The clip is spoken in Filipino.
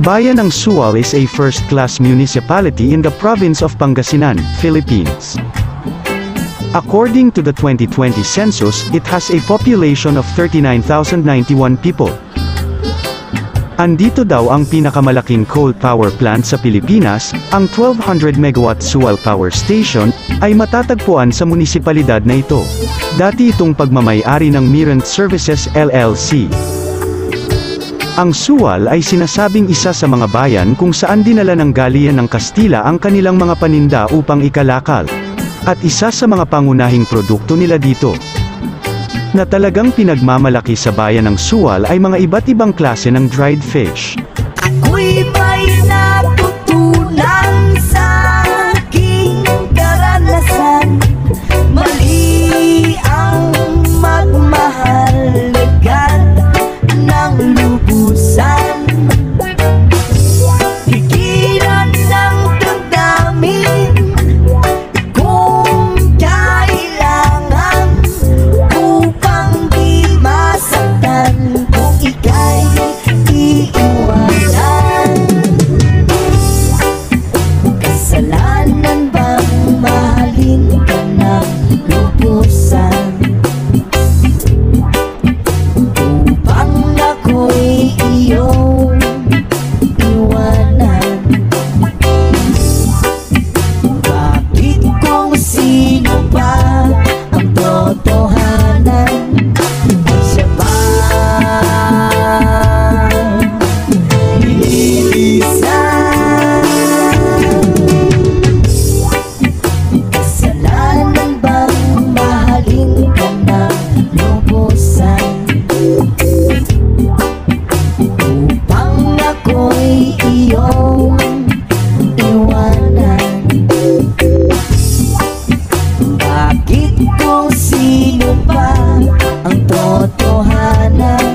bayan ng Sual is a first-class municipality in the province of Pangasinan, Philippines. According to the 2020 census, it has a population of 39,091 people. Andito daw ang pinakamalaking coal power plant sa Pilipinas, ang 1200 megawatt Sual Power Station, ay matatagpuan sa munisipalidad na ito. Dati itong pagmamay-ari ng Mirant Services LLC. Ang Sual ay sinasabing isa sa mga bayan kung saan dinala ng Galian ng Kastila ang kanilang mga paninda upang ikalakal. At isa sa mga pangunahing produkto nila dito na talagang pinagmamalaki sa bayan ng Sual ay mga iba't ibang klase ng dried fish. Ako'y may natutunan sa aking karanasan. Mali ang magmahalagan ng lubusan. Higiran ng damdamin kung kailangan upang di masaktan kung ika'y iiwanan. Kasalanan bang mahalin ka ng lubusan upang ako'y iyong iwanan? Bakit kung sino ba ang totohanan? Siya ba nililisan? Kasalanan bang mahalin ka ng lubusan upang ako'y iyong iwanan? Bakit kung sino ba ang totohanan?